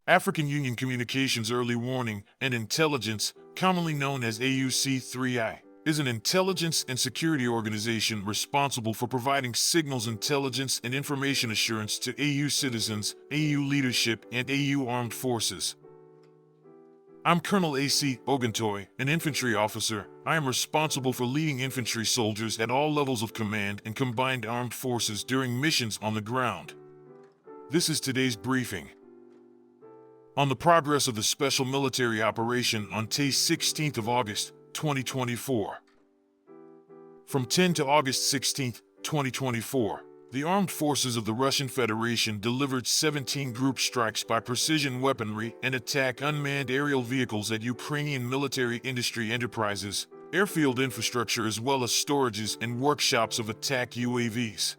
African Union Communications Early Warning and Intelligence, commonly known as AUC3I, is an intelligence and security organization responsible for providing signals intelligence and information assurance to AU citizens, AU leadership, and AU armed forces. I'm Colonel A.C. Oguntoye, an infantry officer. I am responsible for leading infantry soldiers at all levels of command and combined armed forces during missions on the ground. This is today's briefing. On the progress of the special military operation on Tay 16th of August, 2024. From 10 to August 16th, 2024, the armed forces of the Russian Federation delivered 17 group strikes by precision weaponry and attack unmanned aerial vehicles at Ukrainian military industry enterprises, airfield infrastructure as well as storages and workshops of attack UAVs.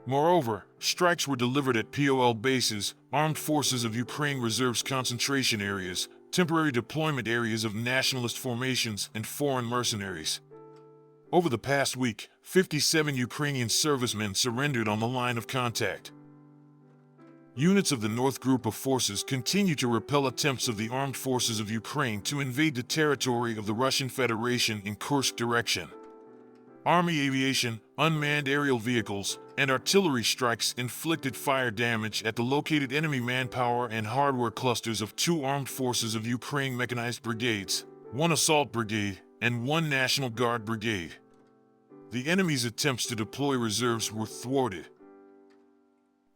Moreover, strikes were delivered at POL bases, Armed Forces of Ukraine Reserves concentration areas, temporary deployment areas of nationalist formations, and foreign mercenaries. Over the past week, 57 Ukrainian servicemen surrendered on the line of contact. Units of the North Group of Forces continue to repel attempts of the Armed Forces of Ukraine to invade the territory of the Russian Federation in Kursk direction. Army aviation, unmanned aerial vehicles, and artillery strikes inflicted fire damage at the located enemy manpower and hardware clusters of 2 Armed Forces of Ukraine mechanized brigades, 1 assault brigade, and 1 National Guard brigade. The enemy's attempts to deploy reserves were thwarted.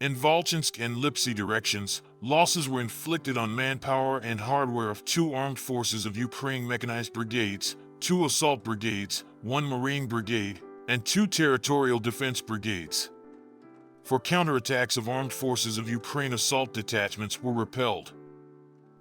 In Volchansk and Lipsy directions, losses were inflicted on manpower and hardware of 2 Armed Forces of Ukraine mechanized brigades, 2 assault brigades, 1 Marine brigade, and 2 territorial defense brigades. For counterattacks of Armed Forces of Ukraine assault detachments were repelled.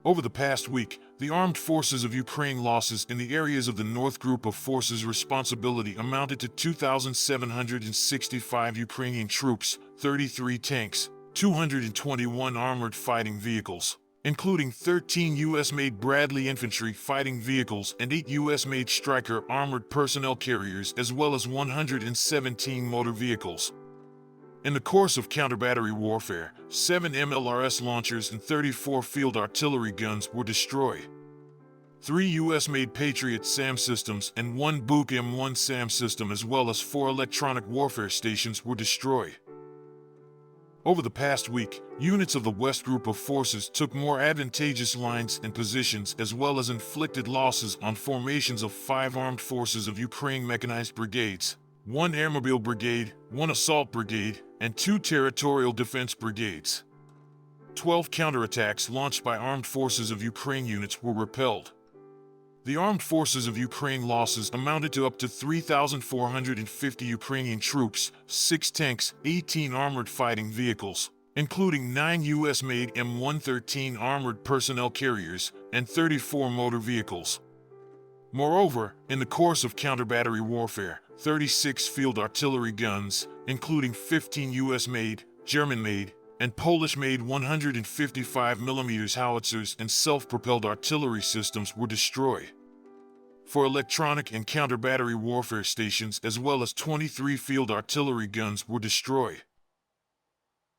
Over the past week, the Armed Forces of Ukraine losses in the areas of the North Group of Forces responsibility amounted to 2,765 Ukrainian troops, 33 tanks, 221 armored fighting vehicles, including 13 U.S.-made Bradley infantry fighting vehicles and 8 U.S.-made Stryker armored personnel carriers, as well as 117 motor vehicles. In the course of counter-battery warfare, 7 MLRS launchers and 34 field artillery guns were destroyed. 3 U.S.-made Patriot SAM systems and 1 Buk M1 SAM system as well as 4 electronic warfare stations were destroyed. Over the past week, units of the West Group of Forces took more advantageous lines and positions as well as inflicted losses on formations of 5 Armed Forces of Ukraine mechanized brigades, 1 Airmobile Brigade, 1 Assault Brigade, and 2 Territorial Defense Brigades. 12 counterattacks launched by Armed Forces of Ukraine units were repelled. The Armed Forces of Ukraine losses amounted to up to 3,450 Ukrainian troops, 6 tanks, 18 armored fighting vehicles, including 9 U.S.-made M113 armored personnel carriers, and 34 motor vehicles. Moreover, in the course of counter-battery warfare, 36 field artillery guns, including 15 U.S.-made, German-made, and Polish-made 155mm howitzers and self-propelled artillery systems were destroyed. 4 electronic and counter-battery warfare stations as well as 23 field artillery guns were destroyed.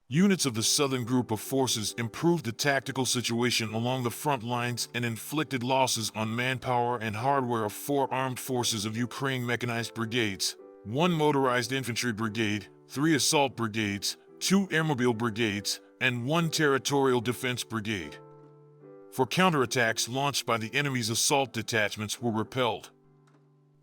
Units of the Southern Group of Forces improved the tactical situation along the front lines and inflicted losses on manpower and hardware of 4 Armed Forces of Ukraine mechanized brigades, 1 motorized infantry brigade, 3 assault brigades, 2 airmobile brigades, and 1 territorial defense brigade. For counterattacks launched by the enemy's assault detachments were repelled.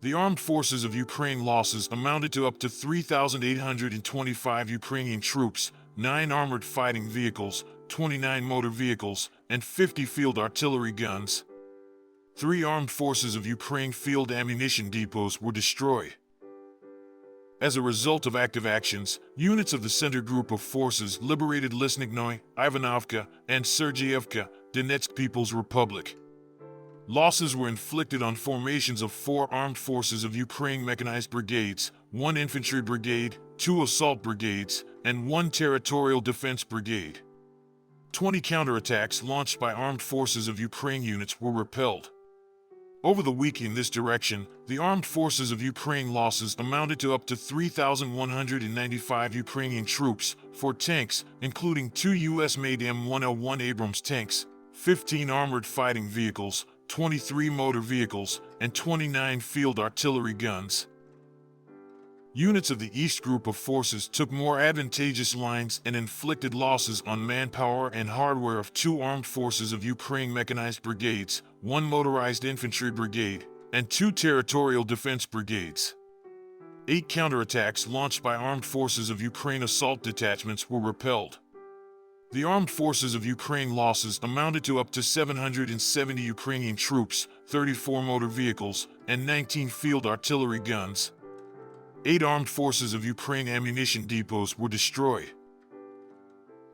The Armed Forces of Ukraine losses amounted to up to 3,825 Ukrainian troops, 9 armored fighting vehicles, 29 motor vehicles, and 50 field artillery guns. 3 Armed Forces of Ukraine field ammunition depots were destroyed. As a result of active actions, units of the Center Group of Forces liberated Lisnignoye, Ivanovka, and Sergeyevka, Donetsk People's Republic. Losses were inflicted on formations of 4 Armed Forces of Ukraine mechanized brigades, 1 infantry brigade, 2 assault brigades, and 1 territorial defense brigade. 20 counterattacks launched by Armed Forces of Ukraine units were repelled. Over the week in this direction, the armed forces of Ukraine losses amounted to up to 3,195 Ukrainian troops, 4 tanks, including 2 U.S.-made M101 Abrams tanks, 15 armored fighting vehicles, 23 motor vehicles, and 29 field artillery guns. Units of the East Group of forces took more advantageous lines and inflicted losses on manpower and hardware of 2 armed forces of Ukraine mechanized brigades, 1 motorized infantry brigade, and 2 territorial defense brigades. 8 counterattacks launched by armed forces of Ukraine assault detachments were repelled. The armed forces of Ukraine losses amounted to up to 770 Ukrainian troops, 34 motor vehicles, and 19 field artillery guns. 8 armed forces of Ukraine ammunition depots were destroyed.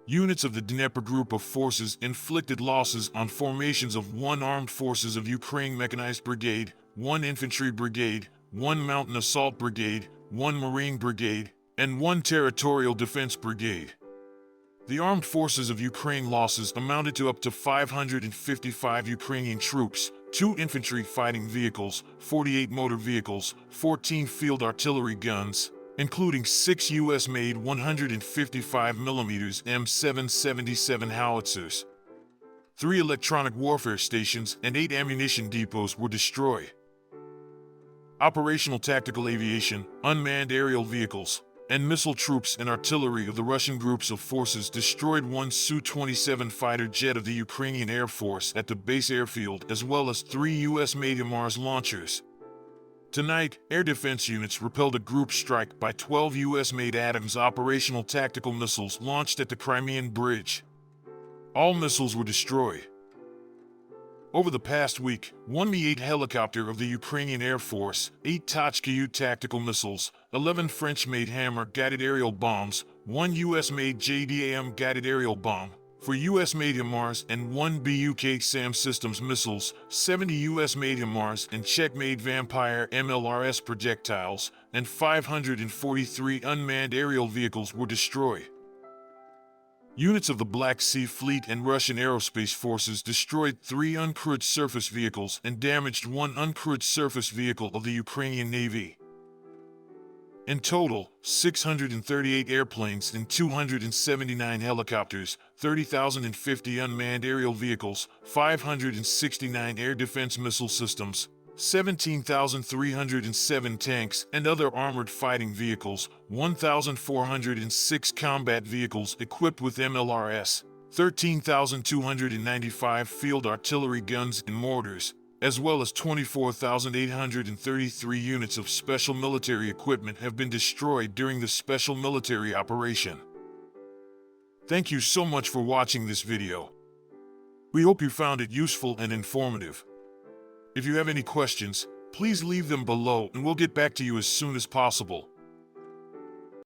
Units of the Dnieper Group of forces inflicted losses on formations of 1 armed forces of Ukraine mechanized brigade, 1 infantry brigade, 1 mountain assault brigade, 1 marine brigade, and 1 territorial defense brigade. The armed forces of Ukraine losses amounted to up to 555 Ukrainian troops, 2 infantry fighting vehicles, 48 motor vehicles, 14 field artillery guns, including 6 U.S.-made 155mm M777 howitzers. 3 electronic warfare stations and 8 ammunition depots were destroyed. Operational tactical aviation, unmanned aerial vehicles, and missile troops and artillery of the Russian groups of forces destroyed 1 Su-27 fighter jet of the Ukrainian Air Force at the base airfield, as well as 3 U.S.-made Mars launchers. Tonight, air defense units repelled a group strike by 12 U.S.-made Adams operational tactical missiles launched at the Crimean Bridge. All missiles were destroyed. Over the past week, 1 Mi-8 helicopter of the Ukrainian Air Force, 8 Tachka-U tactical missiles, 11 French-made Hammer guided aerial bombs, 1 U.S.-made JDAM guided aerial bomb, 4 U.S.-made HIMARS and 1 BUK SAM Systems missiles, 70 U.S.-made HIMARS and Czech-made Vampire MLRS projectiles, and 543 unmanned aerial vehicles were destroyed. Units of the Black Sea Fleet and Russian aerospace forces destroyed 3 uncrewed surface vehicles and damaged 1 uncrewed surface vehicle of the Ukrainian Navy. In total, 638 airplanes and 279 helicopters, 30,050 unmanned aerial vehicles, 569 air defense missile systems, 17,307 tanks and other armored fighting vehicles, 1,406 combat vehicles equipped with MLRS, 13,295 field artillery guns and mortars, as well as 24,833 units of special military equipment have been destroyed during the special military operation. Thank you so much for watching this video. We hope you found it useful and informative. If you have any questions, please leave them below and we'll get back to you as soon as possible.